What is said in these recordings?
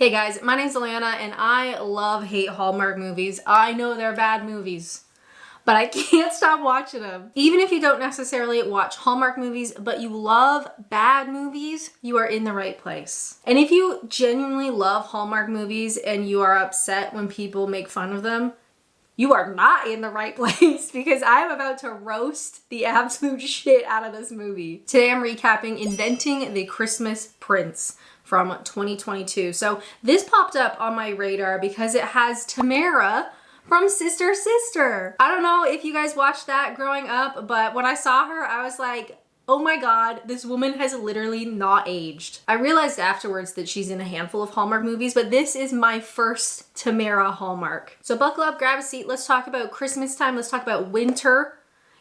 Hey guys, my name's Alanna and I hate Hallmark movies. I know they're bad movies, but I can't stop watching them. Even if you don't necessarily watch Hallmark movies, but you love bad movies, you are in the right place. And if you genuinely love Hallmark movies and you are upset when people make fun of them, you are not in the right place because I'm about to roast the absolute shit out of this movie. Today I'm recapping Inventing the Christmas Prince from 2022. So this popped up on my radar because it has Tamera from Sister Sister. I don't know if you guys watched that growing up, but when I saw her, I was like, oh my god, this woman has literally not aged. I realized afterwards that she's in a handful of Hallmark movies, but this is my first Tamera Hallmark. So buckle up, grab a seat, let's talk about Christmas time, let's talk about winter.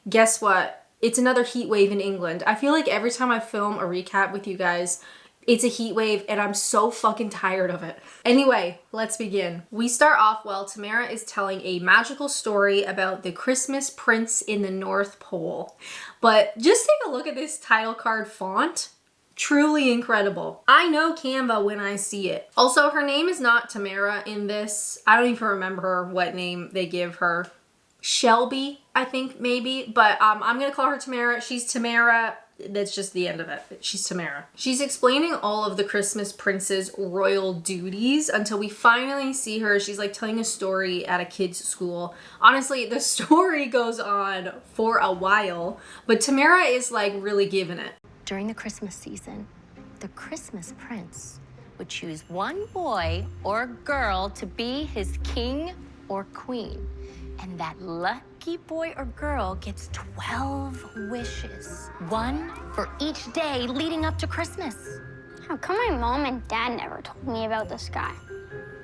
Guess what? It's another heat wave in England. I feel like every time I film a recap with you guys, it's a heat wave and I'm so fucking tired of it. Anyway, let's begin. We start off while Tamera is telling a magical story about the Christmas prince in the North Pole. But just take a look at this title card font. Truly incredible. I know Canva when I see it. Also, her name is not Tamera in this. I don't even remember what name they give her. Shelby, I think maybe, but I'm gonna call her Tamera. She's Tamera. That's just the end of it. She's Tamera. She's explaining all of the Christmas prince's royal duties until we finally see her. She's like telling a story at a kid's school. Honestly, the story goes on for a while, but Tamera is like really giving it. During the Christmas season, the Christmas prince would choose one boy or girl to be his king or queen. And that lucky boy or girl gets 12 wishes. One for each day leading up to Christmas. How come my mom and dad never told me about this guy?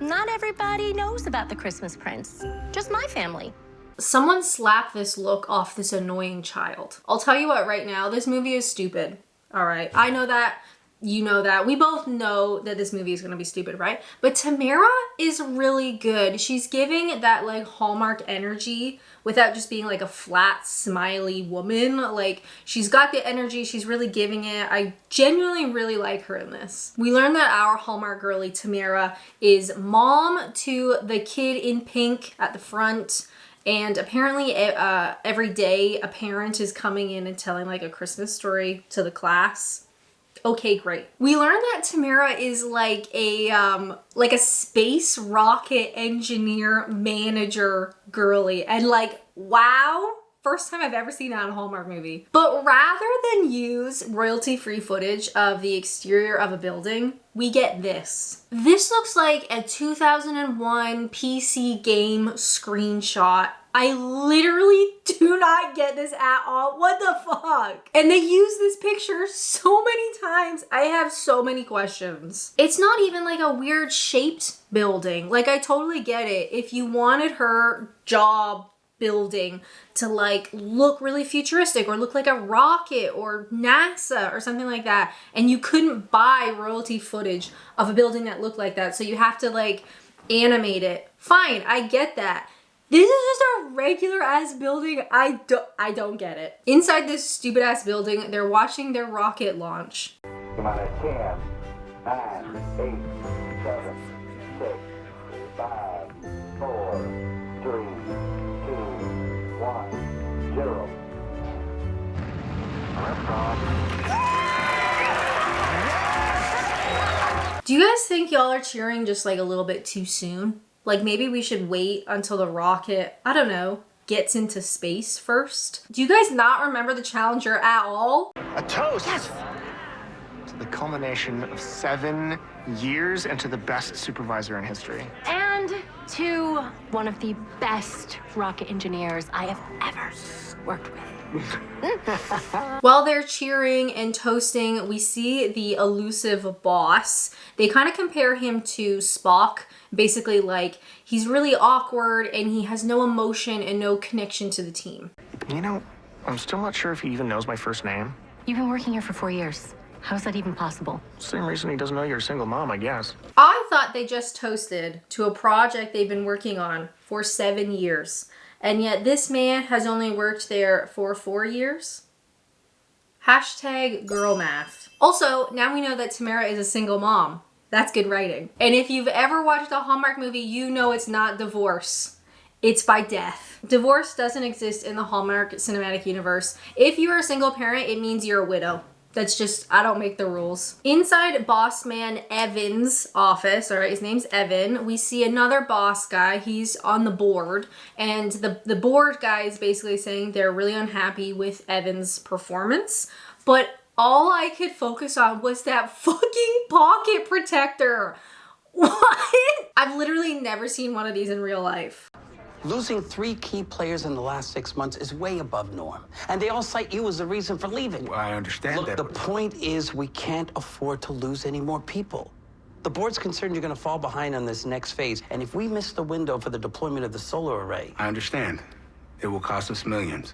Not everybody knows about the Christmas prince. Just my family. Someone slap this look off this annoying child. I'll tell you what right now, this movie is stupid. All right, I know that. You know that. We both know that this movie is going to be stupid, right? But Tamera is really good. She's giving that like Hallmark energy without just being like a flat, smiley woman. Like she's got the energy. She's really giving it. I genuinely really like her in this. We learned that our Hallmark girly Tamera is mom to the kid in pink at the front. And apparently every day a parent is coming in and telling like a Christmas story to the class. Okay, great. We learned that Tamera is like a space rocket engineer manager girly, and like, wow, first time I've ever seen that in a Hallmark movie. But rather than use royalty-free footage of the exterior of a building, we get this. This looks like a 2001 PC game screenshot. I literally do not get this at all. What the fuck? And they use this picture so many times. I have so many questions. It's not even like a weird shaped building. Like I totally get it. If you wanted her job building to like look really futuristic or look like a rocket or NASA or something like that, and you couldn't buy royalty footage of a building that looked like that, so you have to like animate it. Fine, I get that. This is just a regular ass building. I don't get it. Inside this stupid ass building, they're watching their rocket launch. Come on, 10, 9, 8, 7, 6, 5, 4, 3, 2, 1, 0. Do you guys think y'all are cheering just like a little bit too soon? Like maybe we should wait until the rocket, I don't know, gets into space first? Do you guys not remember the Challenger at all? A toast! Yes! To the culmination of 7 years and to the best supervisor in history. And to one of the best rocket engineers I have ever worked with. While they're cheering and toasting, we see the elusive boss. They kind of compare him to Spock. Basically like he's really awkward and he has no emotion and no connection to the team. You know, I'm still not sure if he even knows my first name. You've been working here for 4 years. How is that even possible? Same reason he doesn't know you're a single mom, I guess. I thought they just toasted to a project they've been working on for 7 years. And yet this man has only worked there for 4 years. Hashtag girl math. Also, now we know that Tamera is a single mom. That's good writing. And if you've ever watched a Hallmark movie, you know it's not divorce. It's by death. Divorce doesn't exist in the Hallmark cinematic universe. If you're a single parent, it means you're a widow. That's just, I don't make the rules. Inside boss man Evan's office, all right, his name's Evan, we see another boss guy. He's on the board, and the board guy is basically saying they're really unhappy with Evan's performance, but all I could focus on was that fucking pocket protector. What? I've literally never seen one of these in real life. Losing 3 key players in the last 6 months is way above norm. And they all cite you as the reason for leaving. Well, I understand Look, that. the point is we can't afford to lose any more people. The board's concerned you're going to fall behind on this next phase. And if we miss the window for the deployment of the solar array... I understand. It will cost us millions.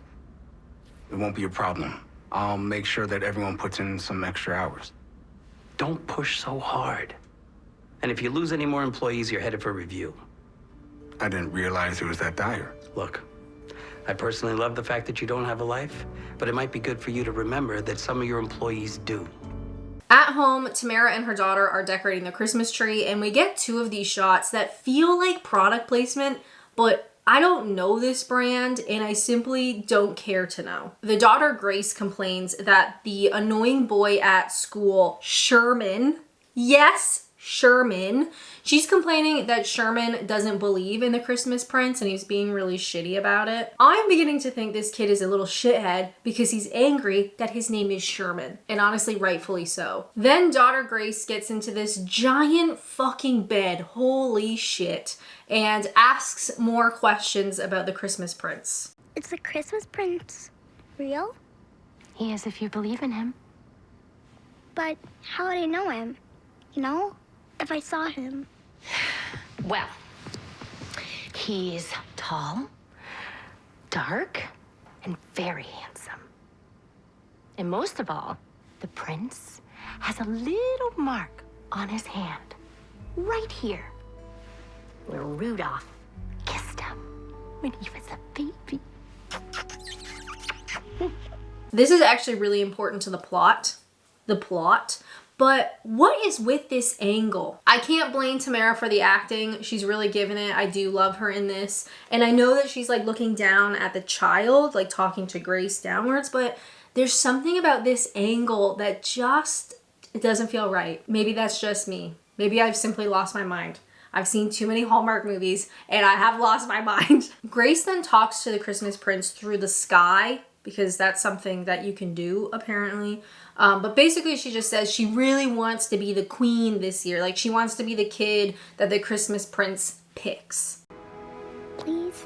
It won't be a problem. I'll make sure that everyone puts in some extra hours. Don't push so hard. And if you lose any more employees, you're headed for review. I didn't realize it was that dire. Look, I personally love the fact that you don't have a life, but it might be good for you to remember that some of your employees do. At home, Tamera and her daughter are decorating the Christmas tree, and we get 2 of these shots that feel like product placement, but I don't know this brand, and I simply don't care to know. The daughter, Grace, complains that the annoying boy at school, Sherman, yes, Sherman, she's complaining that Sherman doesn't believe in the Christmas Prince and he's being really shitty about it. I'm beginning to think this kid is a little shithead because he's angry that his name is Sherman, and honestly, rightfully so. Then daughter Grace gets into this giant fucking bed, holy shit, and asks more questions about the Christmas Prince. Is the Christmas Prince real? He is if you believe in him. But how would I know him? You know? If I saw him. Well, he's tall, dark, and very handsome. And most of all, the prince has a little mark on his hand, right here, where Rudolph kissed him when he was a baby. This is actually really important to the plot. But what is with this angle? I can't blame Tamera for the acting. She's really given it. I do love her in this. And I know that she's like looking down at the child, like talking to Grace downwards, but there's something about this angle that just, it doesn't feel right. Maybe that's just me. Maybe I've simply lost my mind. I've seen too many Hallmark movies and I have lost my mind. Grace then talks to the Christmas Prince through the sky, because that's something that you can do apparently. But basically she just says she really wants to be the queen this year. Like she wants to be the kid that the Christmas Prince picks. Please?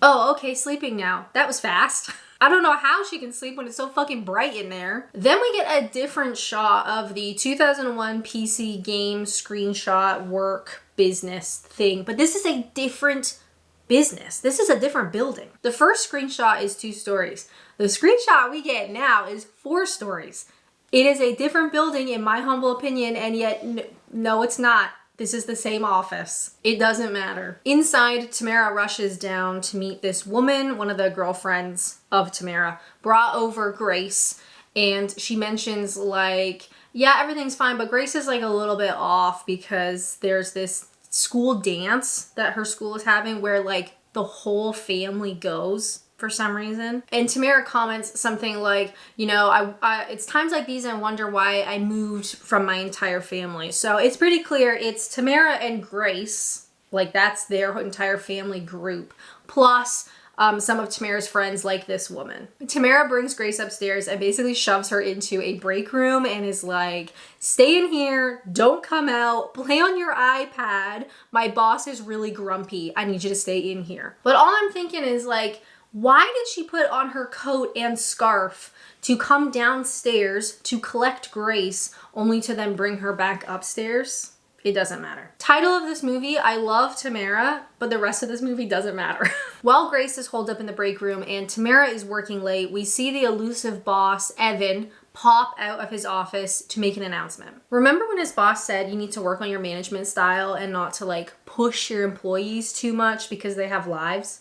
Oh, okay, sleeping now. That was fast. I don't know how she can sleep when it's so fucking bright in there. Then we get a different shot of the 2001 PC game screenshot work business thing. But this is a different business. This is a different building. The first screenshot is 2 stories. The screenshot we get now is 4 stories. It is a different building in my humble opinion, and yet no, it's not. This is the same office. It doesn't matter. Inside, Tamera rushes down to meet this woman, one of the girlfriends of Tamera, brought over Grace, and she mentions like, yeah, everything's fine, but Grace is like a little bit off because there's this school dance that her school is having where like the whole family goes for some reason. And Tamera comments something like, you know, it's times like these I wonder why I moved from my entire family. So it's pretty clear it's Tamera and Grace, like that's their entire family group, plus some of Tamera's friends like this woman. Tamera brings Grace upstairs and basically shoves her into a break room and is like, stay in here, don't come out, play on your iPad. My boss is really grumpy. I need you to stay in here. But all I'm thinking is like, why did she put on her coat and scarf to come downstairs to collect Grace only to then bring her back upstairs? It doesn't matter. Title of this movie, I love Tamera, but the rest of this movie doesn't matter. While Grace is holed up in the break room and Tamera is working late, we see the elusive boss, Evan, pop out of his office to make an announcement. Remember when his boss said you need to work on your management style and not to like push your employees too much because they have lives?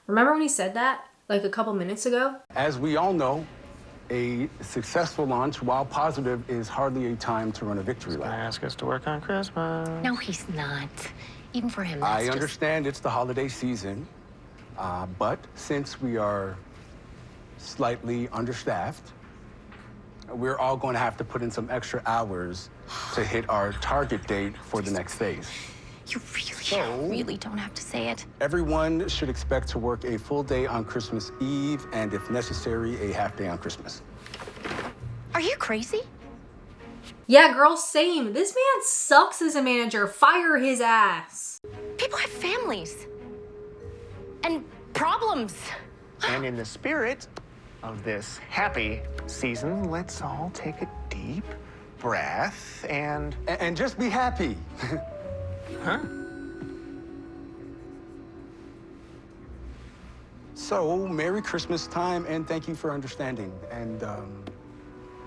Remember when he said that like a couple minutes ago? As we all know, A successful launch, while positive, is hardly a time to run a victory lap. Ask us to work on Christmas. No, he's not. Even for him, that's I just... understand it's the holiday season, but since we are slightly understaffed, we're all going to have to put in some extra hours to hit our target date for the next phase. You really don't have to say it. Everyone should expect to work a full day on Christmas Eve, and if necessary, a half day on Christmas. Are you crazy? Yeah, girl, same. This man sucks as a manager. Fire his ass. People have families. And problems. And in the spirit of this happy season, let's all take a deep breath and... And just be happy. Huh? So, Merry Christmas time, and thank you for understanding and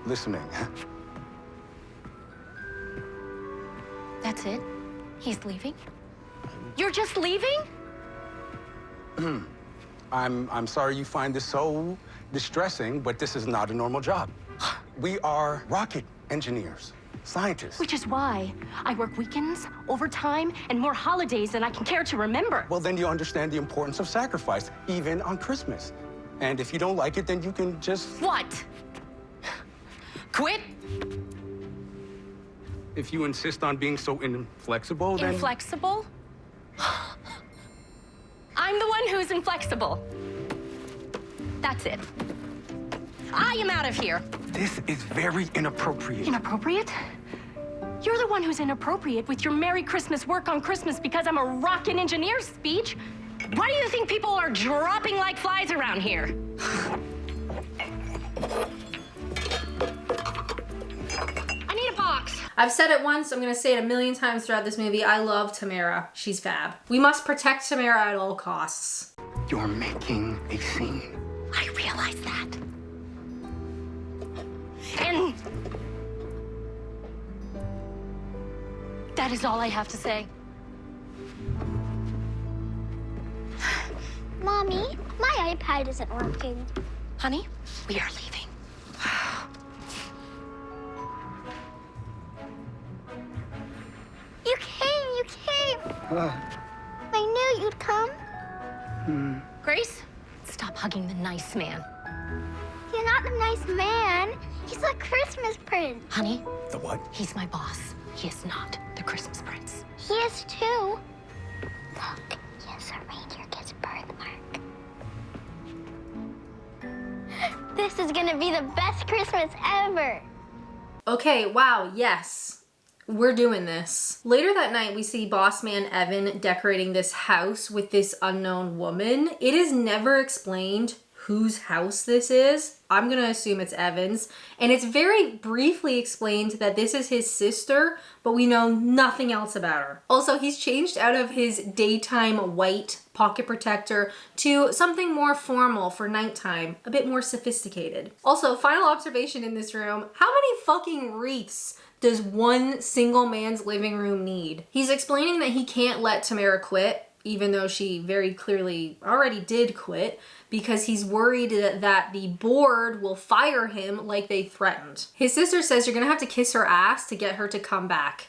listening. That's it? He's leaving? You're just leaving? I'm sorry you find this so distressing, but this is not a normal job. We are rocket engineers, scientists. Which is why I work weekends, overtime, and more holidays than I can care to remember. Well, then you understand the importance of sacrifice, even on Christmas. And if you don't like it, then you can just... What? Quit? If you insist on being so inflexible, then... Inflexible? I'm the one who's inflexible. That's it. I am out of here. This is very inappropriate. Inappropriate? You're the one who's inappropriate with your Merry Christmas work on Christmas because I'm a rocket engineer speech. Why do you think people are dropping like flies around here? I need a box. I've said it once, I'm gonna say it a million times throughout this movie. I love Tamera. She's fab. We must protect Tamera at all costs. You're making a scene. I realize that. And that is all I have to say. Mommy, my iPad isn't working. Honey, we are leaving. You came. I knew you'd come. Grace, stop hugging the nice man. He's not the nice man. He's the Christmas prince. Honey, The what? he's my boss. He is not the Christmas prince. He is too. Look, he has a reindeer kid's birthmark. This is gonna be the best Christmas ever. Okay, wow, yes. We're doing this. Later that night, we see boss man Evan decorating this house with this unknown woman. It is never explained whose house this is. I'm gonna assume it's Evan's. And it's very briefly explained that this is his sister, but we know nothing else about her. Also, he's changed out of his daytime white pocket protector to something more formal for nighttime, a bit more sophisticated. Also, final observation in this room, how many fucking wreaths does one single man's living room need? He's explaining that he can't let Tamera quit, even though she very clearly already did quit, because he's worried that the board will fire him like they threatened. His sister says you're gonna have to kiss her ass to get her to come back.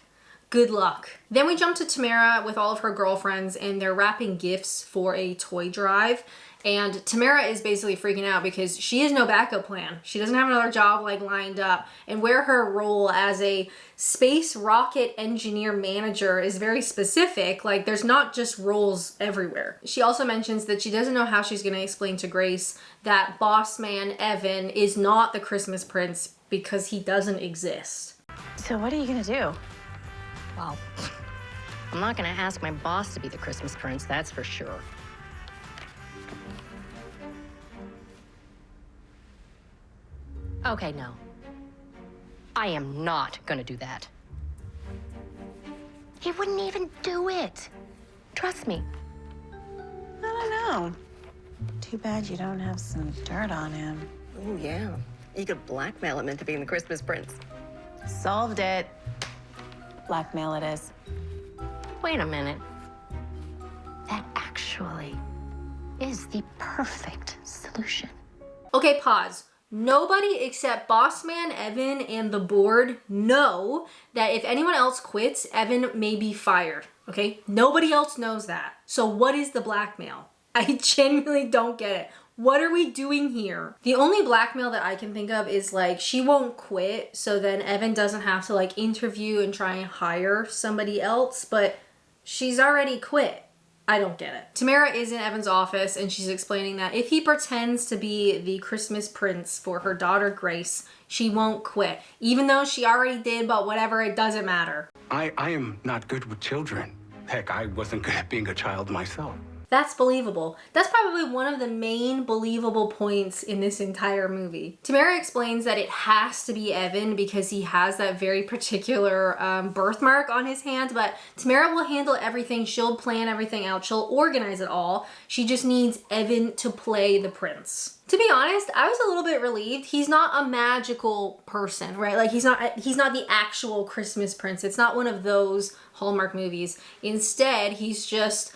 Good luck. Then we jump to Tamera with all of her girlfriends and they're wrapping gifts for a toy drive. And Tamera is basically freaking out because she has no backup plan. She doesn't have another job like lined up, and where her role as a space rocket engineer manager is very specific. Like, there's not just roles everywhere. She also mentions that she doesn't know how she's gonna explain to Grace that boss man Evan is not the Christmas prince because he doesn't exist. So what are you gonna do? Well, I'm not gonna ask my boss to be the Christmas prince, that's for sure. Okay, no. I am not gonna do that. He wouldn't even do it. Trust me. I don't know. Too bad you don't have some dirt on him. Oh, yeah. You could blackmail him into being the Christmas prince. Solved it. Blackmail it is. Wait a minute. That actually is the perfect solution. Okay, pause. Nobody except boss man Evan and the board know that if anyone else quits, Evan may be fired, okay? Nobody else knows that. So what is the blackmail? I genuinely don't get it. What are we doing here? The only blackmail that I can think of is like she won't quit, so then Evan doesn't have to like interview and try and hire somebody else, but she's already quit. I don't get it. Tamera is in Evan's office and she's explaining that if he pretends to be the Christmas prince for her daughter Grace, she won't quit. Even though she already did, but whatever, it doesn't matter. I am not good with children. Heck, I wasn't good at being a child myself. That's believable. That's probably one of the main believable points in this entire movie. Tamera explains that it has to be Evan because he has that very particular birthmark on his hand, but Tamera will handle everything. She'll plan everything out. She'll organize it all. She just needs Evan to play the prince. To be honest, I was a little bit relieved. He's not a magical person, right? Like he's not the actual Christmas prince. It's not one of those Hallmark movies. Instead, he's just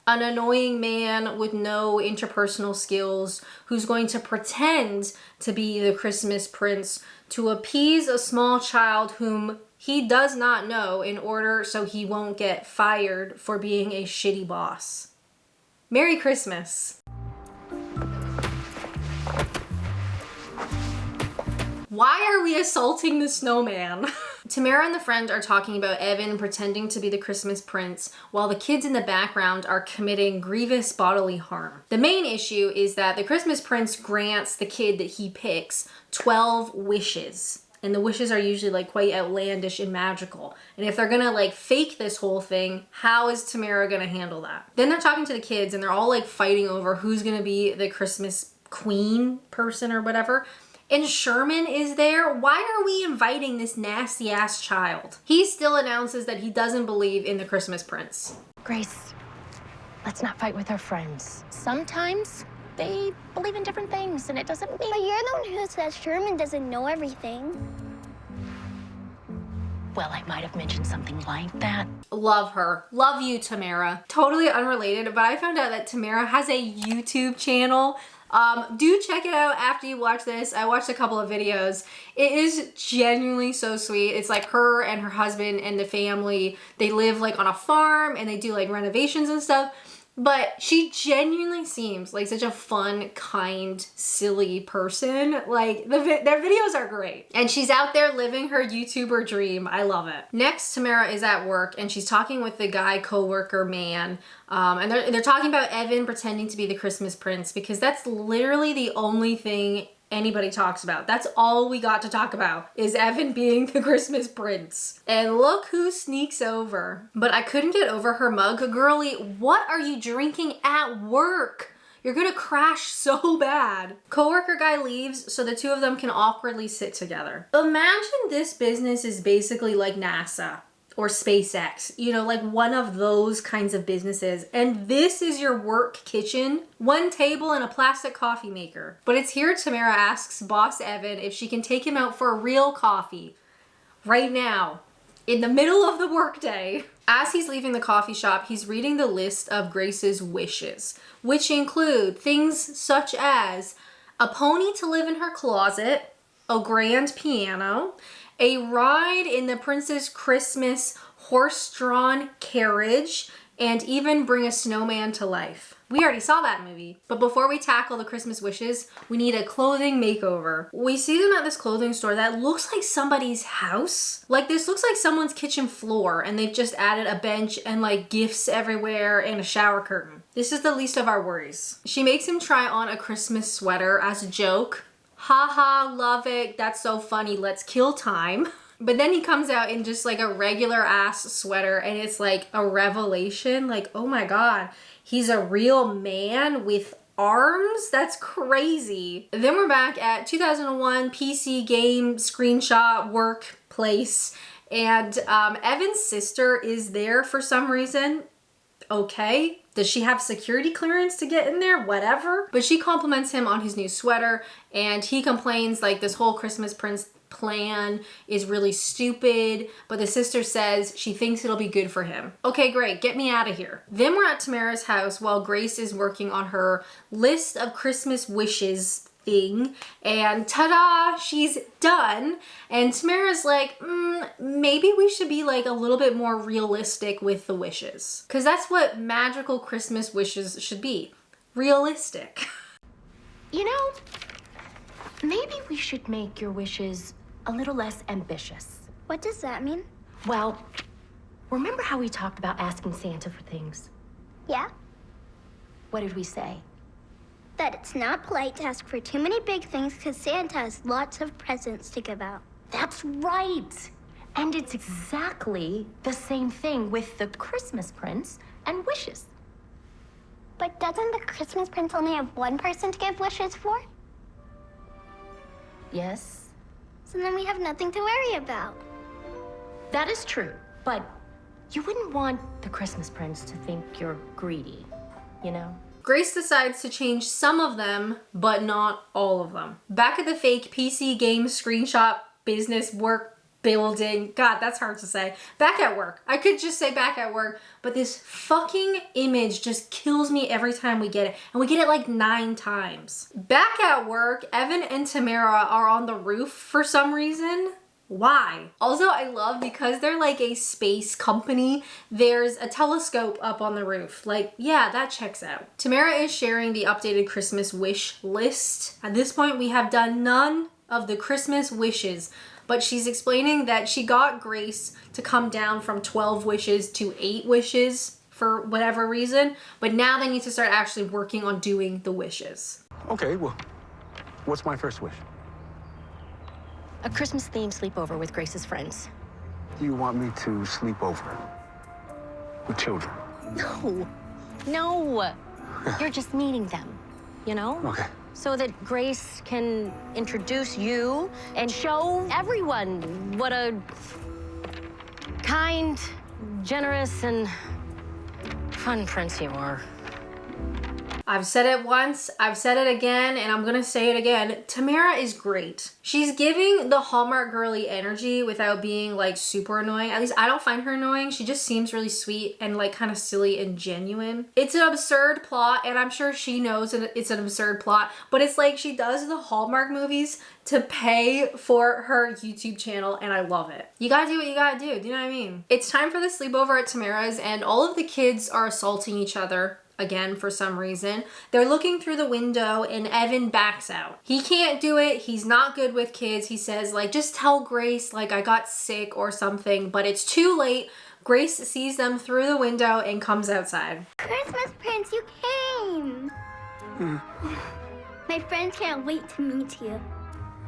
an annoying man with no interpersonal skills who's going to pretend to be the Christmas prince to appease a small child whom he does not know in order so he won't get fired for being a shitty boss. Merry Christmas. Why are we assaulting the snowman? Tamera and the friend are talking about Evan pretending to be the Christmas prince while the kids in the background are committing grievous bodily harm. The main issue is that the Christmas prince grants the kid that he picks 12 wishes. And the wishes are usually like quite outlandish and magical. And if they're gonna like fake this whole thing, how is Tamera gonna handle that? Then they're talking to the kids and they're all like fighting over who's gonna be the Christmas queen person or whatever. And Sherman is there. Why are we inviting this nasty ass child? He still announces that he doesn't believe in the Christmas prince. Grace, let's not fight with our friends. Sometimes they believe in different things and it doesn't mean... But you're the one who says Sherman doesn't know everything. Well, I might have mentioned something like that. Love her. Love you, Tamera. Totally unrelated, but I found out that Tamera has a YouTube channel. Do check it out after you watch this. I watched a couple of videos. It is genuinely so sweet. It's like her and her husband and the family. They live like on a farm and they do like renovations and stuff. But she genuinely seems like such a fun, kind, silly person. Like their videos are great. And she's out there living her YouTuber dream. I love it. Next, Tamera is at work and she's talking with the guy coworker man. And they're talking about Evan pretending to be the Christmas prince because that's literally the only thing anybody talks about. That's all we got to talk about is Evan being the Christmas prince. And look who sneaks over. But I couldn't get over her mug. Girlie, what are you drinking at work? You're gonna crash so bad. Coworker guy leaves so the two of them can awkwardly sit together. Imagine this business is basically like NASA or SpaceX, you know, like one of those kinds of businesses. And this is your work kitchen, one table and a plastic coffee maker. But it's here Tamera asks boss Evan if she can take him out for a real coffee right now in the middle of the workday. As he's leaving the coffee shop, he's reading the list of Grace's wishes, which include things such as a pony to live in her closet, a grand piano, a ride in the prince's Christmas horse-drawn carriage, and even bring a snowman to life. We already saw that movie. But before we tackle the Christmas wishes, we need a clothing makeover. We see them at this clothing store that looks like somebody's house. Like this looks like someone's kitchen floor and they've just added a bench and like gifts everywhere and a shower curtain. This is the least of our worries. She makes him try on a Christmas sweater as a joke. Haha, love it. That's so funny. Let's kill time. But then he comes out in just like a regular ass sweater and it's like a revelation. Like, oh my God, he's a real man with arms? That's crazy. Then we're back at 2001 PC game screenshot workplace and Evan's sister is there for some reason. Okay. Does she have security clearance to get in there? Whatever. But she compliments him on his new sweater and he complains like this whole Christmas prince plan is really stupid, but the sister says she thinks it'll be good for him. Okay, great. Get me out of here. Then we're at Tamera's house while Grace is working on her list of Christmas wishes thing, and ta-da, she's done. And Tamera's like, maybe we should be like a little bit more realistic with the wishes. Because that's what magical Christmas wishes should be. Realistic. You know, maybe we should make your wishes a little less ambitious. What does that mean? Well, remember how we talked about asking Santa for things? Yeah? What did we say? That it's not polite to ask for too many big things because Santa has lots of presents to give out. That's right. And it's exactly the same thing with the Christmas prince and wishes. But doesn't the Christmas prince only have one person to give wishes for? Yes, So then we have nothing to worry about. that is true. But you wouldn't want the Christmas prince to think you're greedy, you know? Grace decides to change some of them, but not all of them. Back at the fake PC game screenshot business work building. God, that's hard to say. Back at work. I could just say back at work, but this fucking image just kills me every time we get it. And we get it like 9 times. Back at work, Evan and Tamera are on the roof for some reason. Why? Also, I love because they're like a space company, there's a telescope up on the roof. Like, yeah, that checks out. Tamera is sharing the updated Christmas wish list. At this point, we have done none of the Christmas wishes, but she's explaining that she got Grace to come down from 12 wishes to 8 wishes for whatever reason, but now they need to start actually working on doing the wishes. Okay, well, what's my first wish? A Christmas-themed sleepover with Grace's friends. You want me to sleep over with children? No. You're just meeting them, you know? Okay. So that Grace can introduce you and show everyone what a kind, generous, and fun prince you are. I've said it once, I've said it again, and I'm gonna say it again. Tamera is great. She's giving the Hallmark girly energy without being like super annoying. At least I don't find her annoying. She just seems really sweet and like kind of silly and genuine. It's an absurd plot, and I'm sure she knows that it's an absurd plot, but it's like she does the Hallmark movies to pay for her YouTube channel, and I love it. You gotta do what you gotta do you know what I mean? It's time for the sleepover at Tamera's, and all of the kids are assaulting each other. Again, for some reason. They're looking through the window and Evan backs out. He can't do it. He's not good with kids. He says, like, just tell Grace, like, I got sick or something, but it's too late. Grace sees them through the window and comes outside. Christmas Prince, you came! My friends can't wait to meet you.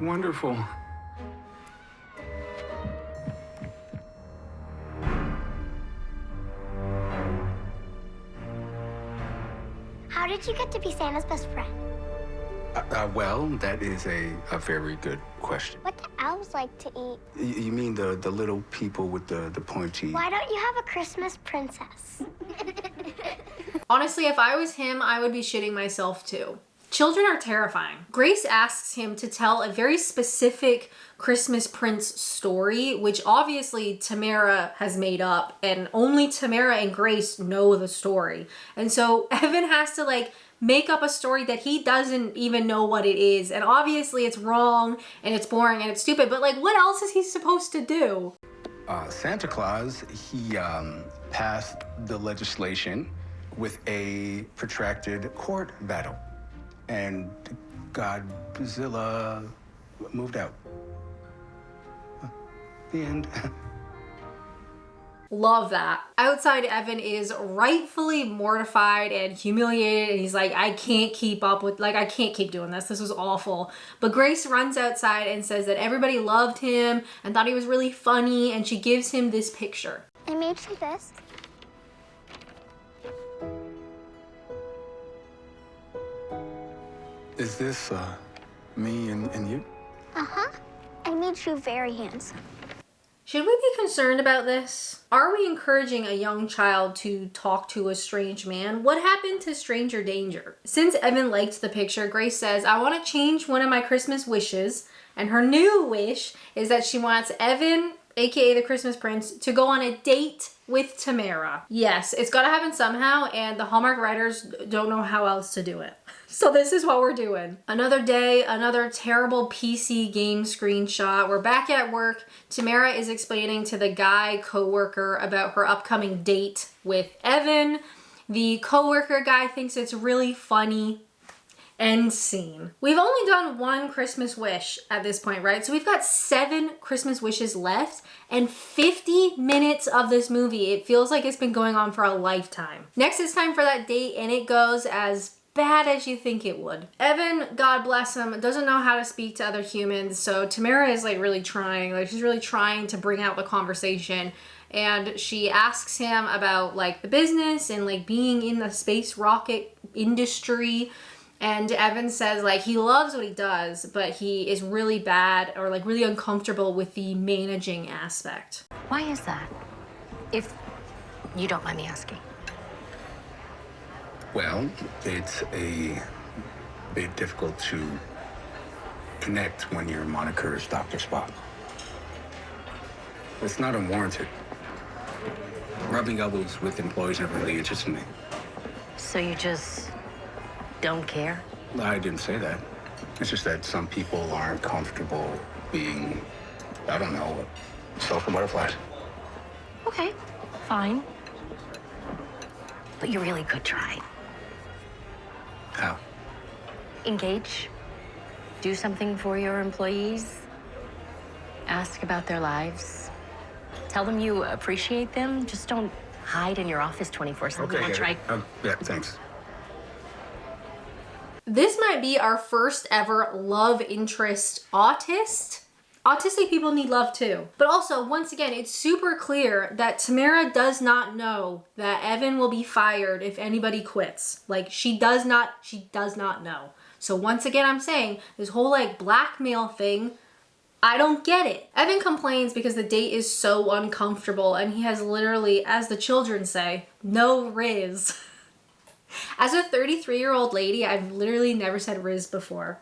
Wonderful. How did you get to be Santa's best friend? Well, that is a very good question. What do elves like to eat? You mean the little people with the pointy... Why don't you have a Christmas princess? Honestly, if I was him, I would be shitting myself too. Children are terrifying. Grace asks him to tell a very specific Christmas Prince story, which obviously Tamera has made up, and only Tamera and Grace know the story. And so Evan has to like make up a story that he doesn't even know what it is. And obviously it's wrong and it's boring and it's stupid, but like what else is he supposed to do? Santa Claus, he passed the legislation with a protracted court battle. And Godzilla moved out. The end. Love that. Outside, Evan is rightfully mortified and humiliated, and he's like, I can't keep up with, like, I can't keep doing this. This was awful. But Grace runs outside and says that everybody loved him and thought he was really funny, and she gives him this picture. I made you this. Is this me and you? Uh-huh. I made you very handsome. Should we be concerned about this? Are we encouraging a young child to talk to a strange man? What happened to stranger danger? Since Evan liked the picture, Grace says, I want to change one of my Christmas wishes. And her new wish is that she wants Evan aka the Christmas Prince, to go on a date with Tamera. Yes, it's gotta happen somehow, and the Hallmark writers don't know how else to do it. So this is what we're doing. Another day, another terrible PC game screenshot. We're back at work. Tamera is explaining to the guy coworker about her upcoming date with Evan. The coworker guy thinks it's really funny. End scene. We've only done one Christmas wish at this point, right? So we've got 7 Christmas wishes left and 50 minutes of this movie. It feels like it's been going on for a lifetime. Next, it's time for that date, and it goes as bad as you think it would. Evan, God bless him, doesn't know how to speak to other humans, so Tamera is like really trying. Like, she's really trying to bring out the conversation. And she asks him about like the business and like being in the space rocket industry. And Evan says like he loves what he does, but he is really bad or like really uncomfortable with the managing aspect. Why is that? If you don't mind me asking. Well, it's a bit difficult to connect when your moniker is Dr. Spock. It's not unwarranted. Rubbing elbows with employees never really interested me. So you just don't care? I didn't say that. It's just that some people aren't comfortable being, I don't know, social butterflies. Okay, fine. But you really could try. How? Engage. Do something for your employees. Ask about their lives. Tell them you appreciate them. Just don't hide in your office 24/7. Okay, Try. yeah, thanks. This might be our first ever love interest autist. Autistic people need love too. But also, once again, it's super clear that Tamera does not know that Evan will be fired if anybody quits. Like, she does not know. So once again, I'm saying this whole like blackmail thing, I don't get it. Evan complains because the date is so uncomfortable and he has literally, as the children say, no riz. As a 33-year-old lady, I've literally never said riz before.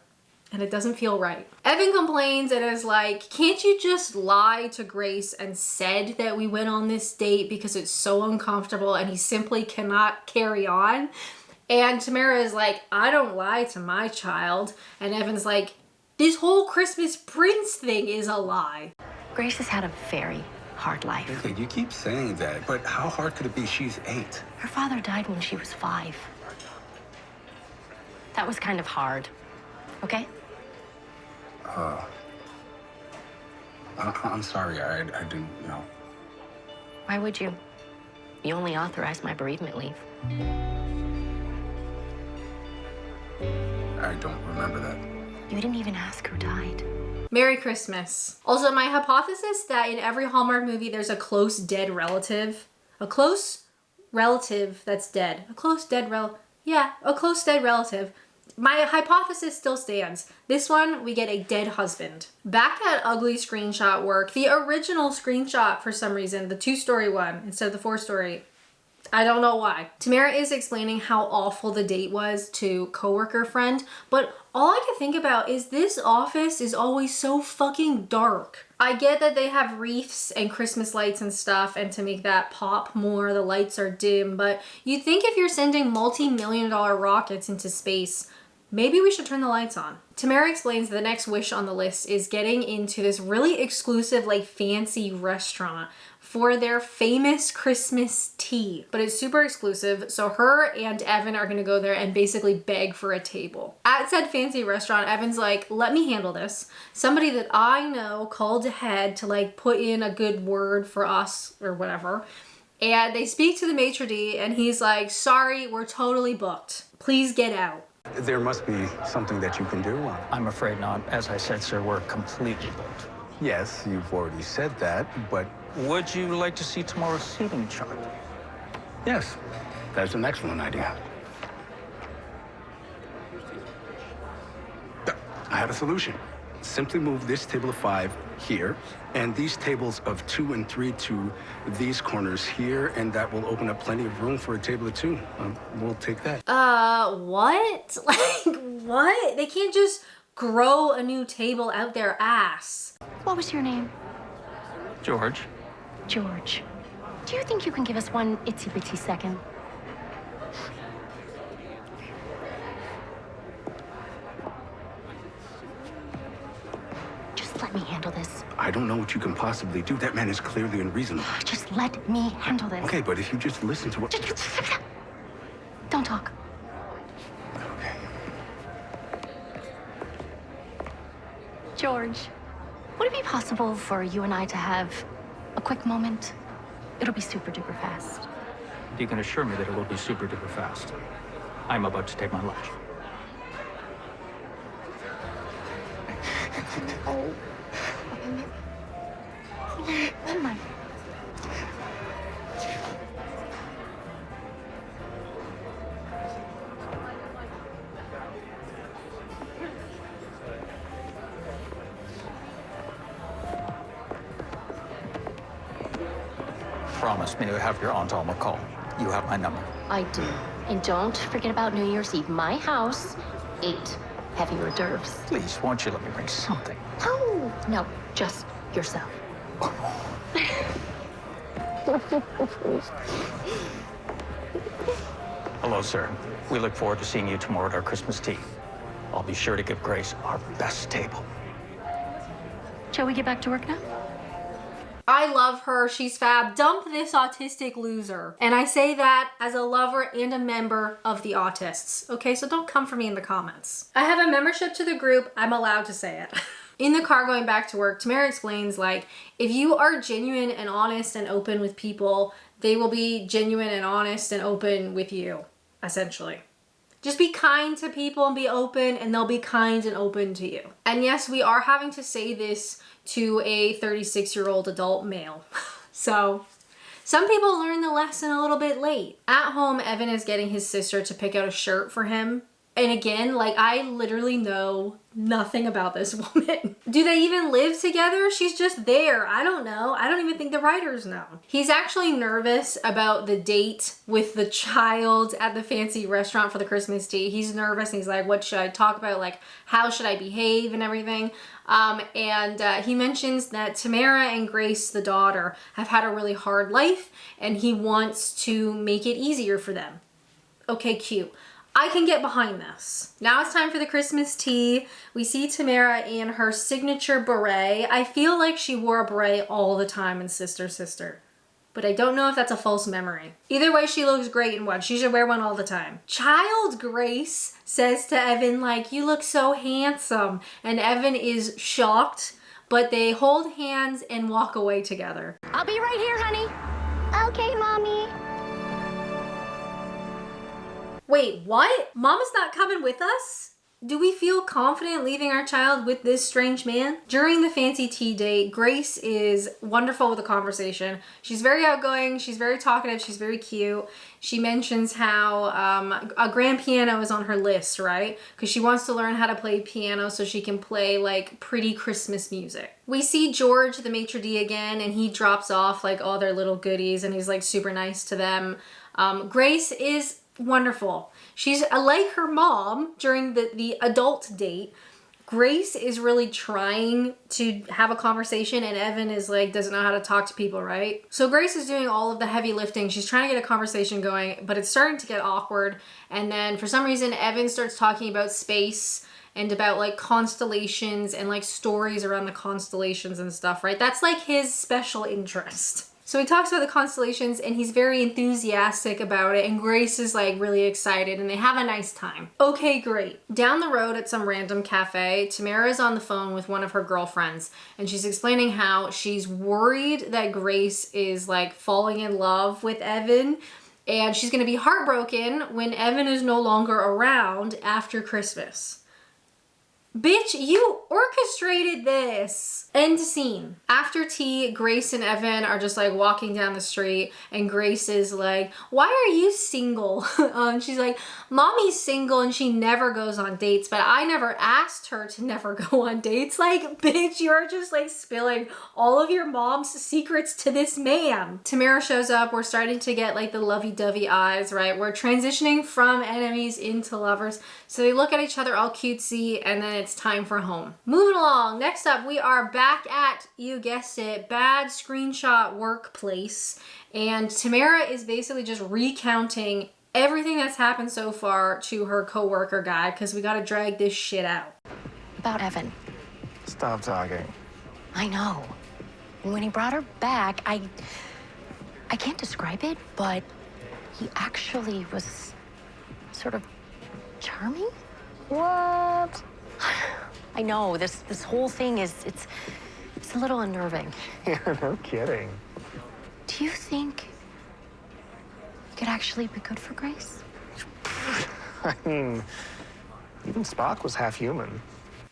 And it doesn't feel right. Evan complains and is like, can't you just lie to Grace and said that we went on this date because it's so uncomfortable and he simply cannot carry on? And Tamera is like, I don't lie to my child. And Evan's like, this whole Christmas Prince thing is a lie. Grace has had a very hard life. Okay, you keep saying that, but how hard could it be? She's 8. Her father died when she was 5. That was kind of hard, okay? I'm sorry, I didn't know. Why would you? You only authorized my bereavement leave. I don't remember that. You didn't even ask who died. Merry Christmas. Also, my hypothesis that in every Hallmark movie there's a close dead relative. A close relative that's dead. A close dead relative. My hypothesis still stands. This one, we get a dead husband. Back at ugly screenshot work, the original screenshot for some reason, the 2-story one instead of the 4-story, I don't know why. Tamera is explaining how awful the date was to coworker friend, but all I can think about is this office is always so fucking dark. I get that they have wreaths and Christmas lights and stuff, and to make that pop more, the lights are dim, but you'd think if you're sending multi-million-dollar rockets into space, maybe we should turn the lights on. Tamera explains the next wish on the list is getting into this really exclusive, like, fancy restaurant for their famous Christmas tea. But it's super exclusive, so her and Evan are gonna go there and basically beg for a table. At said fancy restaurant, Evan's like, let me handle this. Somebody that I know called ahead to like put in a good word for us or whatever. And they speak to the maitre d' and he's like, sorry, we're totally booked. Please get out. There must be something that you can do. I'm afraid not. As I said, sir, we're completely booked. Yes, you've already said that, but... Would you like to see tomorrow's seating chart? Yes, that's an excellent idea. I have a solution. Simply move this table of 5 here, and these tables of 2 and 3 to these corners here, and that will open up plenty of room for a table of 2. We'll take that. What? Like, what? They can't just grow a new table out their ass. What was your name? George. George, do you think you can give us one itsy-bitsy second? Just let me handle this. I don't know what you can possibly do. That man is clearly unreasonable. Just let me handle this. Okay, but if you just listen to what... Don't talk. Okay. George, would it be possible for you and I to have a quick moment? It'll be super duper fast. You can assure me that it will be super duper fast. I'm about to take my lunch. Oh my. Promise me to have your Aunt Alma call. You have my number. I do. And don't forget about New Year's Eve. My house, 8 heavy hors d'oeuvres. Please, won't you let me bring something? Oh, no, just yourself. Hello, sir. We look forward to seeing you tomorrow at our Christmas tea. I'll be sure to give Grace our best table. Shall we get back to work now? I love her. She's fab. Dump this autistic loser. And I say that as a lover and a member of the autists. Okay, so don't come for me in the comments. I have a membership to the group. I'm allowed to say it. In the car going back to work, Tamera explains, like, if you are genuine and honest and open with people, they will be genuine and honest and open with you, essentially. Just be kind to people and be open, and they'll be kind and open to you. And yes, we are having to say this to a 36-year-old adult male. So some people learn the lesson a little bit late. At home, Evan is getting his sister to pick out a shirt for him. And again, like, I literally know nothing about this woman. Do they even live together? She's just there. I don't know. I don't even think the writers know. He's actually nervous about the date with the child at the fancy restaurant for the Christmas tea. He's nervous and he's like, what should I talk about? Like, how should I behave and everything? He mentions that Tamera and Grace, the daughter, have had a really hard life and he wants to make it easier for them. Okay, cute. I can get behind this. Now it's time for the Christmas tea. We see Tamera in her signature beret. I feel like she wore a beret all the time in Sister Sister, but I don't know if that's a false memory. Either way, she looks great in one. She should wear one all the time. Child Grace says to Evan, like, you look so handsome. And Evan is shocked, but they hold hands and walk away together. I'll be right here, honey. Okay, Mommy. Wait, what? Mama's not coming with us? Do we feel confident leaving our child with this strange man? During the fancy tea date, Grace is wonderful with the conversation. She's very outgoing, she's very talkative, she's very cute. She mentions how a grand piano is on her list, right? Because she wants to learn how to play piano so she can play like pretty Christmas music. We see George, the maitre d' again, and he drops off like all their little goodies and he's like super nice to them. Grace is wonderful. She's like her mom during the adult date. Grace is really trying to have a conversation and Evan is like, doesn't know how to talk to people, right? So Grace is doing all of the heavy lifting. She's trying to get a conversation going, but it's starting to get awkward. And then for some reason, Evan starts talking about space and about like constellations and like stories around the constellations and stuff, right? That's like his special interest. So he talks about the constellations and he's very enthusiastic about it and Grace is like really excited and they have a nice time. Okay, great. Down the road at some random cafe, Tamera is on the phone with one of her girlfriends and she's explaining how she's worried that Grace is like falling in love with Evan and she's gonna be heartbroken when Evan is no longer around after Christmas. Bitch, you orchestrated this. End scene. After tea, Grace and Evan are just like walking down the street and Grace is like, why are you single? She's like, Mommy's single and she never goes on dates, but I never asked her to never go on dates. Like, bitch, you're just like spilling all of your mom's secrets to this man. Tamera shows up. We're starting to get like the lovey-dovey eyes, right? We're transitioning from enemies into lovers. So they look at each other all cutesy and then it's time for home. Moving along, next up we are back at, you guessed it, bad screenshot workplace. And Tamera is basically just recounting everything that's happened so far to her coworker guy, because we gotta drag this shit out. About Evan. Stop talking. I know. And when he brought her back, I can't describe it, but he actually was sort of charming. What? I know, this whole thing is, it's a little unnerving. Yeah, no kidding. Do you think he could actually be good for Grace? I mean, even Spock was half human.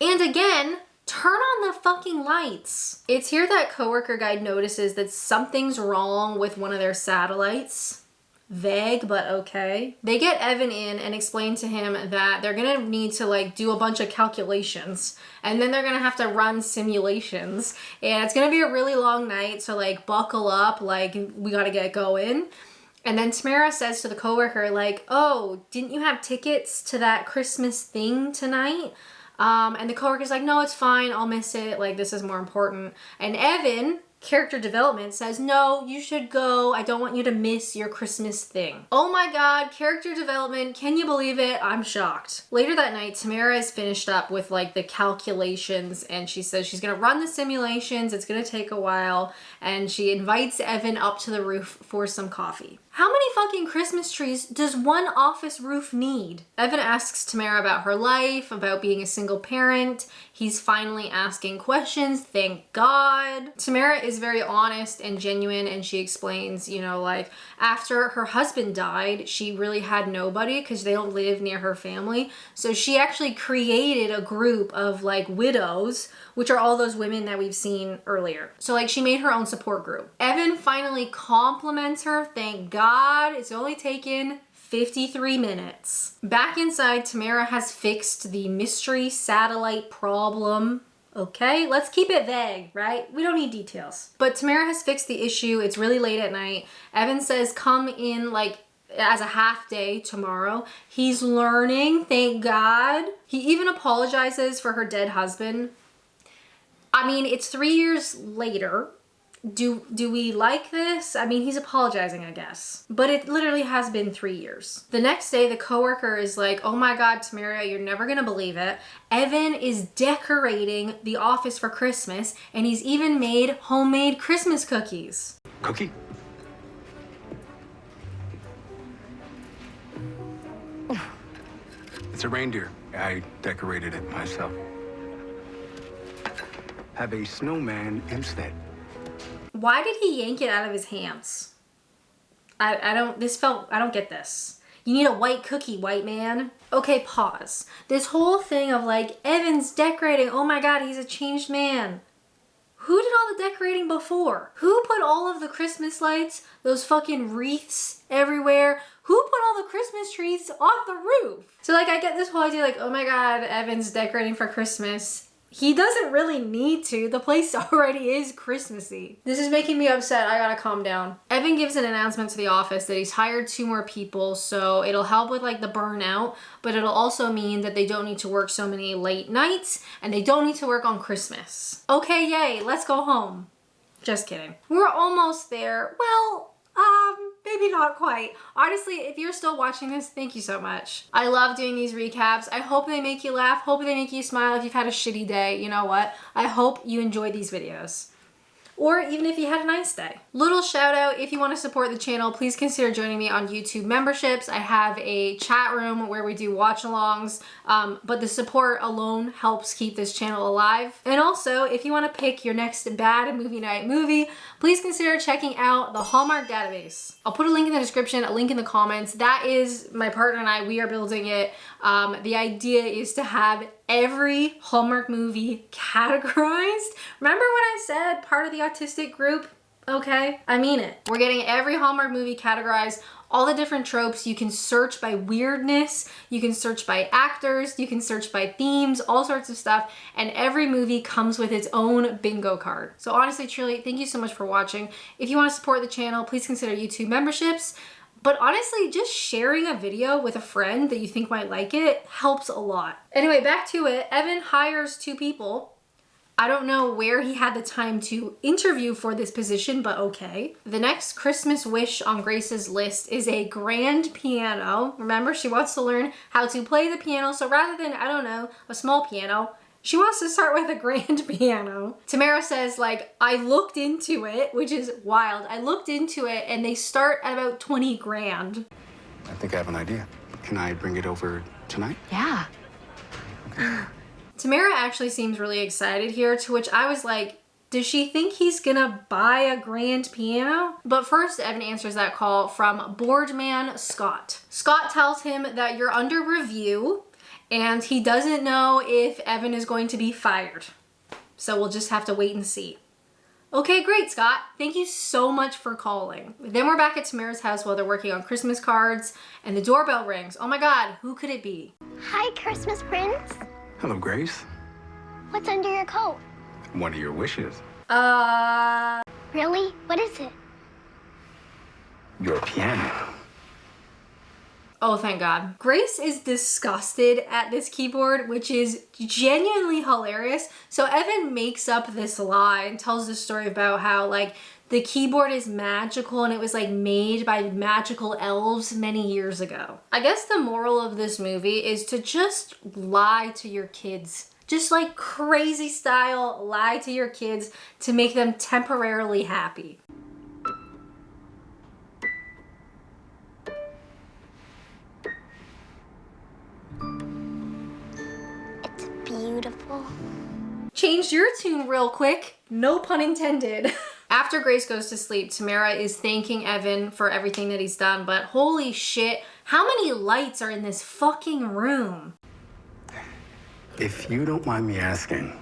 And again, turn on the fucking lights. It's here that coworker guy notices that something's wrong with one of their satellites. Vague, but okay. They get Evan in and explain to him that they're gonna need to like do a bunch of calculations, and then they're gonna have to run simulations, and it's gonna be a really long night, so like buckle up, like we gotta get going. And then Tamera says to the coworker like, oh, didn't you have tickets to that Christmas thing tonight? And the coworker's like, no, it's fine, I'll miss it, like this is more important. And Evan, character development, says, no, you should go. I don't want you to miss your Christmas thing. Oh my God, character development. Can you believe it? I'm shocked. Later that night, Tamera is finished up with like the calculations, and she says she's gonna run the simulations. It's gonna take a while. And she invites Evan up to the roof for some coffee. How many fucking Christmas trees does one office roof need? Evan asks Tamera about her life, about being a single parent. He's finally asking questions, thank God. Tamera is very honest and genuine, and she explains, you know, like after her husband died, she really had nobody because they don't live near her family. So she actually created a group of like widows, which are all those women that we've seen earlier. So like she made her own support group. Evan finally compliments her, thank God. It's only taken 53 minutes. Back inside, Tamera has fixed the mystery satellite problem. Okay, let's keep it vague, right? We don't need details. But Tamera has fixed the issue. It's really late at night. Evan says come in like as a half day tomorrow. He's learning, thank God. He even apologizes for her dead husband. I mean, it's 3 years later. Do we like this? I mean, he's apologizing, I guess. But it literally has been 3 years. The next day, the coworker is like, oh my God, Tamera, you're never gonna believe it. Evan is decorating the office for Christmas, and he's even made homemade Christmas cookies. Cookie? It's a reindeer. I decorated it myself. Have a snowman instead. Why did he yank it out of his hands? I don't get this. You need a white cookie, white man. Okay, pause. This whole thing of like, Evan's decorating, oh my God, he's a changed man. Who did all the decorating before? Who put all of the Christmas lights, those fucking wreaths everywhere? Who put all the Christmas trees on the roof? So like, I get this whole idea like, oh my God, Evan's decorating for Christmas. He doesn't really need to. The place already is Christmassy. This is making me upset. I gotta calm down. Evan gives an announcement to the office that he's hired 2 more people, so it'll help with like the burnout, but it'll also mean that they don't need to work so many late nights, and they don't need to work on Christmas. Okay, yay, let's go home. Just kidding. We're almost there. Well, maybe not quite. Honestly, if you're still watching this, thank you so much. I love doing these recaps. I hope they make you laugh. Hope they make you smile if you've had a shitty day. You know what? I hope you enjoy these videos. Or even if you had a nice day. Little shout out, if you want to support the channel, please consider joining me on YouTube memberships. I have a chat room where we do watch alongs, but the support alone helps keep this channel alive. And also, if you want to pick your next bad movie night movie, please consider checking out the Hallmark database. I'll put a link in the description, a link in the comments. That is my partner and I, we are building it. The idea is to have every Hallmark movie categorized. Remember when I said part of the autistic group? Okay, I mean it. We're getting every Hallmark movie categorized, all the different tropes. You can search by weirdness, you can search by actors, you can search by themes, all sorts of stuff, and every movie comes with its own bingo card. So honestly, truly, thank you so much for watching. If you want to support the channel, please consider YouTube memberships. But honestly, just sharing a video with a friend that you think might like it helps a lot. Anyway, back to it. Evan hires 2 people. I don't know where he had the time to interview for this position, but okay. The next Christmas wish on Grace's list is a grand piano. Remember, she wants to learn how to play the piano, so rather than, I don't know, a small piano, she wants to start with a grand piano. Tamera says, like, I looked into it, which is wild. I looked into it and they start at about 20 grand. I think I have an idea. Can I bring it over tonight? Yeah. Tamera actually seems really excited here, to which I was like, does she think he's gonna buy a grand piano? But first, Evan answers that call from board man Scott. Scott tells him that you're under review and he doesn't know if Evan is going to be fired. So we'll just have to wait and see. Okay, great, Scott. Thank you so much for calling. Then we're back at Tamera's house while they're working on Christmas cards and the doorbell rings. Oh my God, who could it be? Hi, Christmas Prince. Hello, Grace. What's under your coat? One of your wishes. Really? What is it? Your piano. Oh, thank God. Grace is disgusted at this keyboard, which is genuinely hilarious. So Evan makes up this lie and tells this story about how, like, the keyboard is magical and it was, like, made by magical elves many years ago. I guess the moral of this movie is to just lie to your kids. Just, like, crazy style, lie to your kids to make them temporarily happy. Beautiful. Changed your tune real quick. No pun intended. After Grace goes to sleep, Tamera is thanking Evan for everything that he's done, but holy shit, how many lights are in this fucking room? If you don't mind me asking,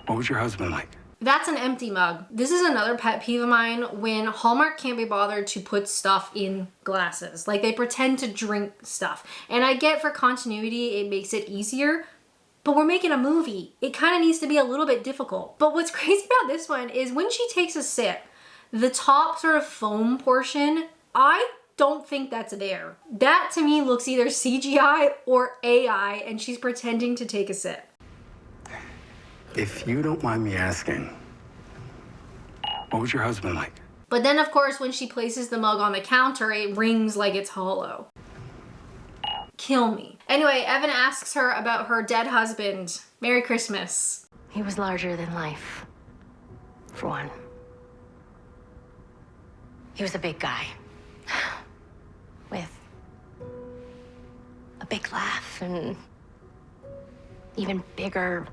what was your husband like? That's an empty mug. This is another pet peeve of mine when Hallmark can't be bothered to put stuff in glasses. Like, they pretend to drink stuff. And I get for continuity, it makes it easier, but we're making a movie. It kind of needs to be a little bit difficult. But what's crazy about this one is when she takes a sip, the top sort of foam portion, I don't think that's there. That to me looks either CGI or AI, and she's pretending to take a sip. If you don't mind me asking, what was your husband like? But then, of course, when she places the mug on the counter, it rings like it's hollow. Kill me. Anyway, Evan asks her about her dead husband. Merry Christmas. He was larger than life, for one. He was a big guy with a big laugh and even bigger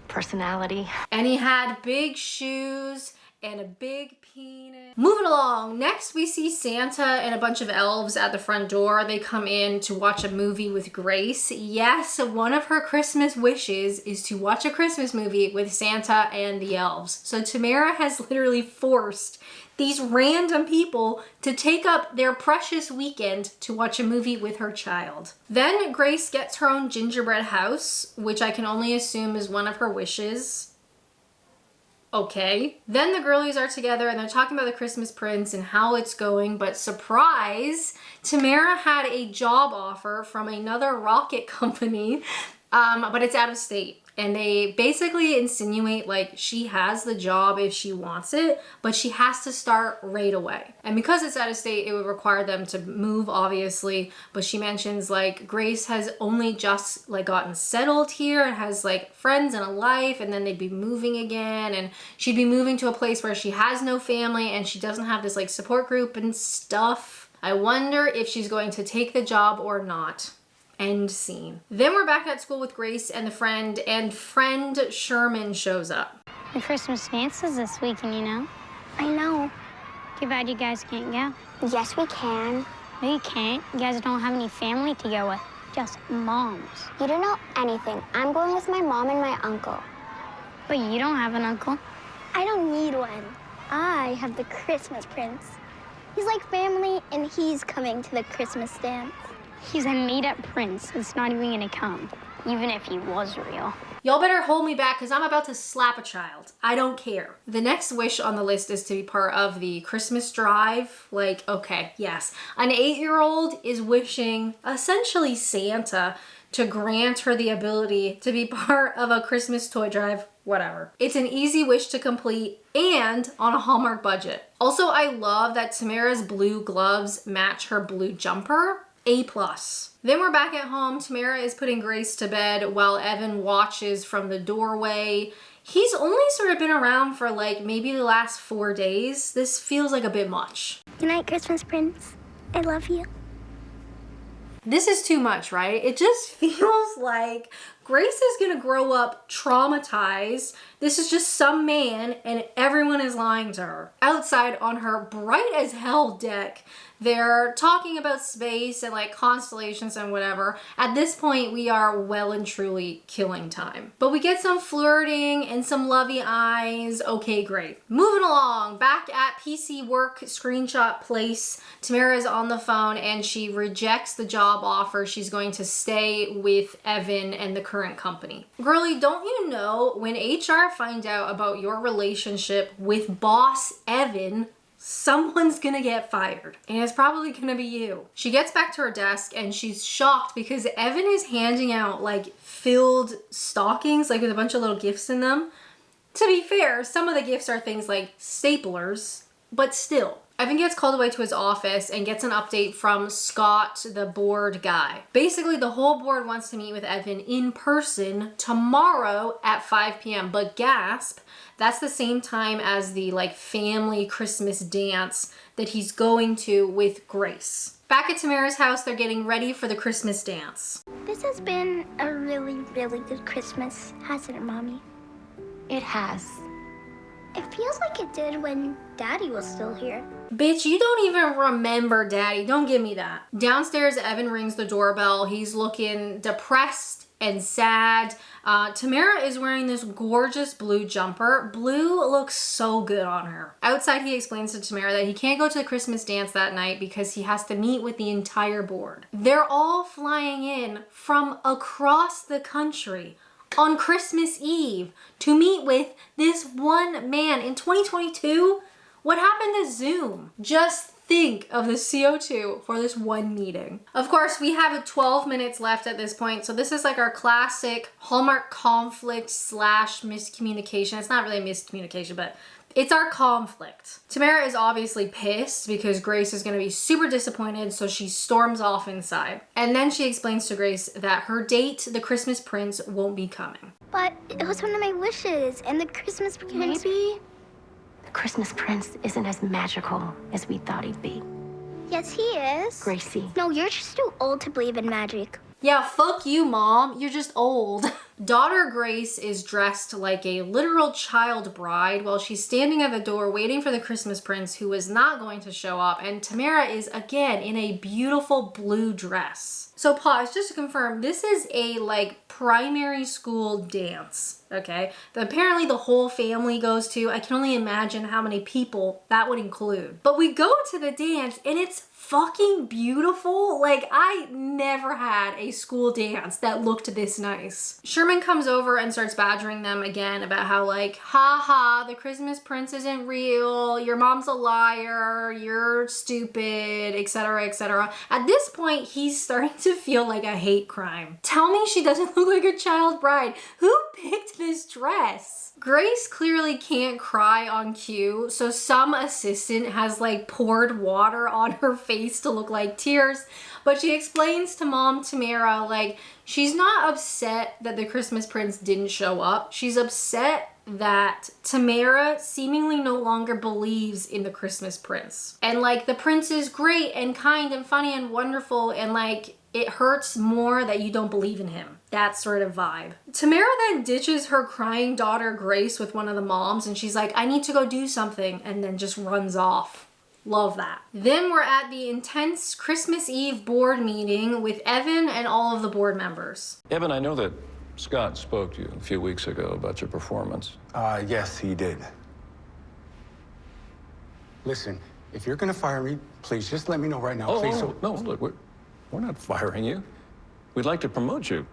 personality. And he had big shoes and a big penis. Moving along, next we see Santa and a bunch of elves at the front door. They come in to watch a movie with Grace. Yes, one of her Christmas wishes is to watch a Christmas movie with Santa and the elves. So Tamera has literally forced these random people to take up their precious weekend to watch a movie with her child. Then Grace gets her own gingerbread house, which I can only assume is one of her wishes. Okay. Then the girlies are together and they're talking about the Christmas Prince and how it's going, but surprise, Tamera had a job offer from another rocket company, but it's out of state. And they basically insinuate like she has the job if she wants it, but she has to start right away. And because it's out of state, it would require them to move, obviously. But she mentions like Grace has only just like gotten settled here and has like friends and a life, and then they'd be moving again. And she'd be moving to a place where she has no family and she doesn't have this like support group and stuff. I wonder if she's going to take the job or not. End scene. Then we're back at school with Grace and friend Sherman shows up. The Christmas dance is this weekend, you know. I know. Too bad you guys can't go. Yes, we can. No, you can't. You guys don't have any family to go with. Just moms. You don't know anything. I'm going with my mom and my uncle. But you don't have an uncle. I don't need one. I have the Christmas Prince. He's like family, and he's coming to the Christmas dance. He's a made-up prince. It's not even gonna come, even if he was real. Y'all better hold me back because I'm about to slap a child. I don't care. The next wish on the list is to be part of the Christmas drive. Like, okay, yes. An 8-year-old is wishing essentially Santa to grant her the ability to be part of a Christmas toy drive, whatever. It's an easy wish to complete and on a Hallmark budget. Also, I love that Tamera's blue gloves match her blue jumper. A+. Then we're back at home. Tamera is putting Grace to bed while Evan watches from the doorway. He's only sort of been around for like maybe the last 4 days. This feels like a bit much. Good night, Christmas Prince. I love you. This is too much, right? It just feels like Grace is gonna grow up traumatized. This is just some man and everyone is lying to her. Outside on her bright as hell deck, they're talking about space and like constellations and whatever. At this point, we are well and truly killing time. But we get some flirting and some lovey eyes. Okay, great. Moving along, back at PC work screenshot place, Tamera is on the phone and she rejects the job offer. She's going to stay with Evan and the current company. Girlie, don't you know when HR find out about your relationship with boss Evan, someone's gonna get fired, and it's probably gonna be you. She gets back to her desk and she's shocked because Evan is handing out like filled stockings, like with a bunch of little gifts in them. To be fair, some of the gifts are things like staplers, but still. Evan gets called away to his office and gets an update from Scott, the board guy. Basically, the whole board wants to meet with Evan in person tomorrow at 5 p.m. But gasp, that's the same time as the like family Christmas dance that he's going to with Grace. Back at Tamera's house, they're getting ready for the Christmas dance. This has been a really, really good Christmas, hasn't it, Mommy? It has. It feels like it did when Daddy was still here. Bitch, you don't even remember Daddy. Don't give me that. Downstairs, Evan rings the doorbell. He's looking depressed and sad. Tamera is wearing this gorgeous blue jumper. Blue looks so good on her. Outside, he explains to Tamera that he can't go to the Christmas dance that night because he has to meet with the entire board. They're all flying in from across the country on Christmas Eve to meet with this one man in 2022. What happened to Zoom? Just think of the CO2 for this one meeting. Of course, we have 12 minutes left at this point, so this is like our classic Hallmark conflict / miscommunication. It's not really miscommunication, but it's our conflict. Tamera is obviously pissed because Grace is gonna be super disappointed, so she storms off inside. And then she explains to Grace that her date, the Christmas Prince, won't be coming. But it was one of my wishes, and the Christmas Prince... Maybe the Christmas Prince isn't as magical as we thought he'd be. Yes, he is. Gracie. No, you're just too old to believe in magic. Yeah, fuck you, Mom. You're just old. Daughter Grace is dressed like a literal child bride while she's standing at the door waiting for the Christmas Prince, who is not going to show up. And Tamera is again in a beautiful blue dress. So pause, just to confirm, this is a like primary school dance, okay? That apparently the whole family goes to. I can only imagine how many people that would include. But we go to the dance and it's fucking beautiful. Like, I never had a school dance that looked this nice. Sherman comes over and starts badgering them again about how like, haha, the Christmas Prince isn't real, your mom's a liar, you're stupid, etc., etc. At this point, he's starting to feel like a hate crime. Tell me she doesn't look like a child bride. Who picked this dress? Grace clearly can't cry on cue, so some assistant has like poured water on her face to look like tears, but she explains to Mom Tamera like she's not upset that the Christmas Prince didn't show up. She's upset that Tamera seemingly no longer believes in the Christmas Prince. And like the prince is great and kind and funny and wonderful, and like it hurts more that you don't believe in him. That sort of vibe. Tamera then ditches her crying daughter Grace with one of the moms and she's like, I need to go do something, and then just runs off. Love that. Then we're at the intense Christmas Eve board meeting with Evan and all of the board members. Evan, I know that Scott spoke to you a few weeks ago about your performance. Yes, he did. Listen, if you're gonna fire me, please just let me know right now, please. No, look, we're not firing you. We'd like to promote you.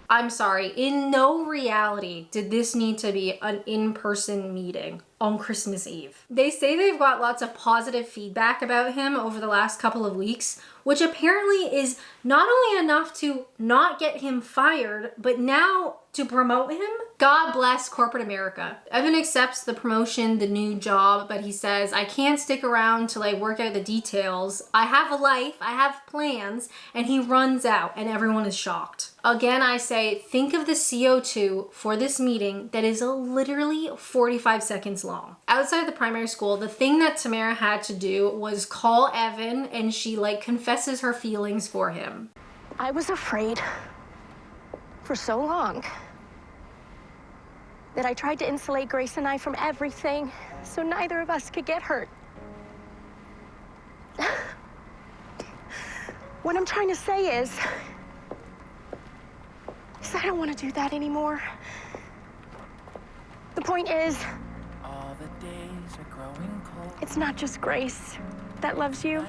I'm sorry, in no reality did this need to be an in-person meeting on Christmas Eve. They say they've got lots of positive feedback about him over the last couple of weeks, which apparently is not only enough to not get him fired, but now to promote him. God bless corporate America. Evan accepts the promotion, the new job, but he says, I can't stick around to like work out the details. I have a life, I have plans, and he runs out and everyone is shocked. Again, I say, think of the CO2 for this meeting that is literally 45 seconds long. Outside the primary school, the thing that Tamera had to do was call Evan, and she like confesses her feelings for him. I was afraid for so long that I tried to insulate Grace and I from everything so neither of us could get hurt. What I'm trying to say is I don't want to do that anymore. The point is, all the days are growing cold. It's not just Grace that loves you.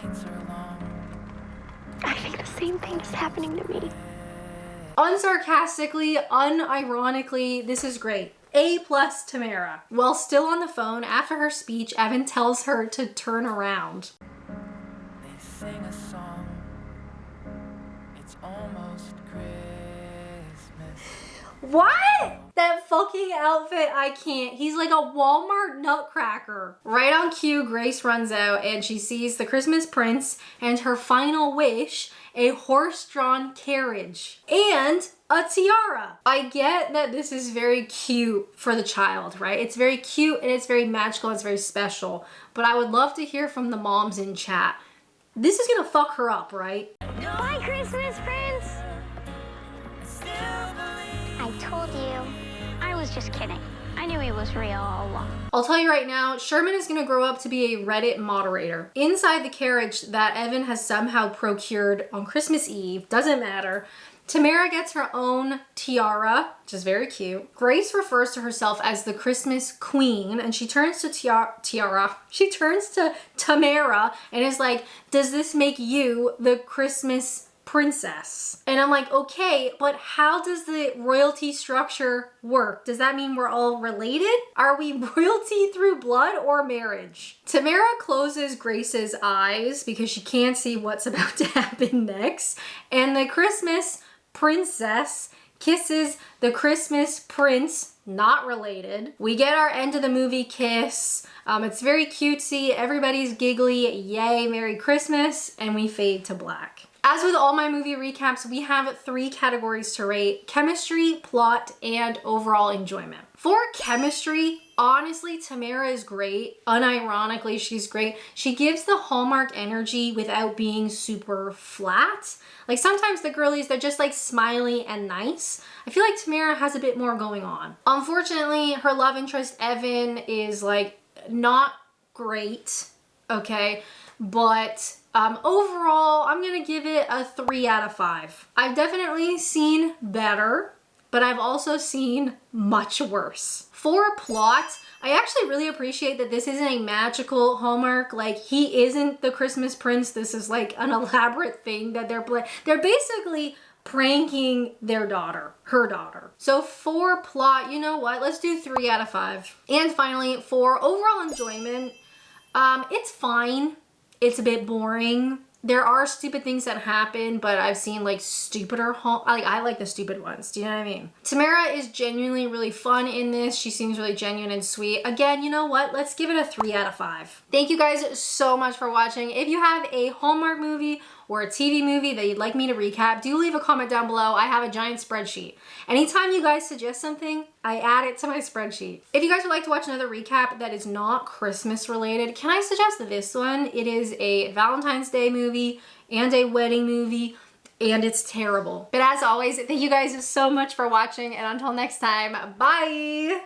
I think the same thing is happening to me. Unsarcastically, unironically, this is great. A+ Tamera. While still on the phone, after her speech, Evan tells her to turn around. They sing a song. It's almost Christmas. What? That fucking outfit, I can't. He's like a Walmart nutcracker. Right on cue, Grace runs out and she sees the Christmas prince and her final wish, a horse-drawn carriage and a tiara. I get that this is very cute for the child, right? It's very cute and it's very magical, it's very special. But I would love to hear from the moms in chat. This is gonna fuck her up, right? Bye, Christmas Prince! I told you. I was just kidding. I knew he was real all along. I'll tell you right now, Sherman is gonna grow up to be a Reddit moderator. Inside the carriage that Evan has somehow procured on Christmas Eve, doesn't matter, Tamera gets her own tiara, which is very cute. Grace refers to herself as the Christmas Queen, and she turns to she turns to Tamera and is like, does this make you the Christmas princess? And I'm like, okay, but how does the royalty structure work? Does that mean we're all related? Are we royalty through blood or marriage? Tamera closes Grace's eyes because she can't see what's about to happen next. And the Christmas princess kisses the Christmas prince, not related. We get our end of the movie kiss. It's very cutesy. Everybody's giggly. Yay, Merry Christmas. And we fade to black. As with all my movie recaps, we have 3 categories to rate: chemistry, plot, and overall enjoyment. For chemistry, honestly, Tamera is great. Unironically, she's great. She gives the Hallmark energy without being super flat. Like sometimes the girlies, they're just like smiley and nice. I feel like Tamera has a bit more going on. Unfortunately, her love interest, Evan, is like not great, okay? But overall, I'm gonna give it a 3 out of 5. I've definitely seen better, but I've also seen much worse. For plot, I actually really appreciate that this isn't a magical Hallmark. Like, he isn't the Christmas prince. This is like an elaborate thing that they're basically pranking their daughter, her daughter. So for plot, you know what? Let's do 3 out of 5. And finally, for overall enjoyment, it's fine. It's a bit boring. There are stupid things that happen, but I've seen like stupider, I like the stupid ones. Do you know what I mean? Tamera is genuinely really fun in this. She seems really genuine and sweet. Again, you know what? Let's give it a 3 out of 5. Thank you guys so much for watching. If you have a Hallmark movie or a TV movie that you'd like me to recap, do leave a comment down below. I have a giant spreadsheet. Anytime you guys suggest something, I add it to my spreadsheet. If you guys would like to watch another recap that is not Christmas related, can I suggest this one? It is a Valentine's Day movie and a wedding movie, and it's terrible. But as always, thank you guys so much for watching, and until next time, bye!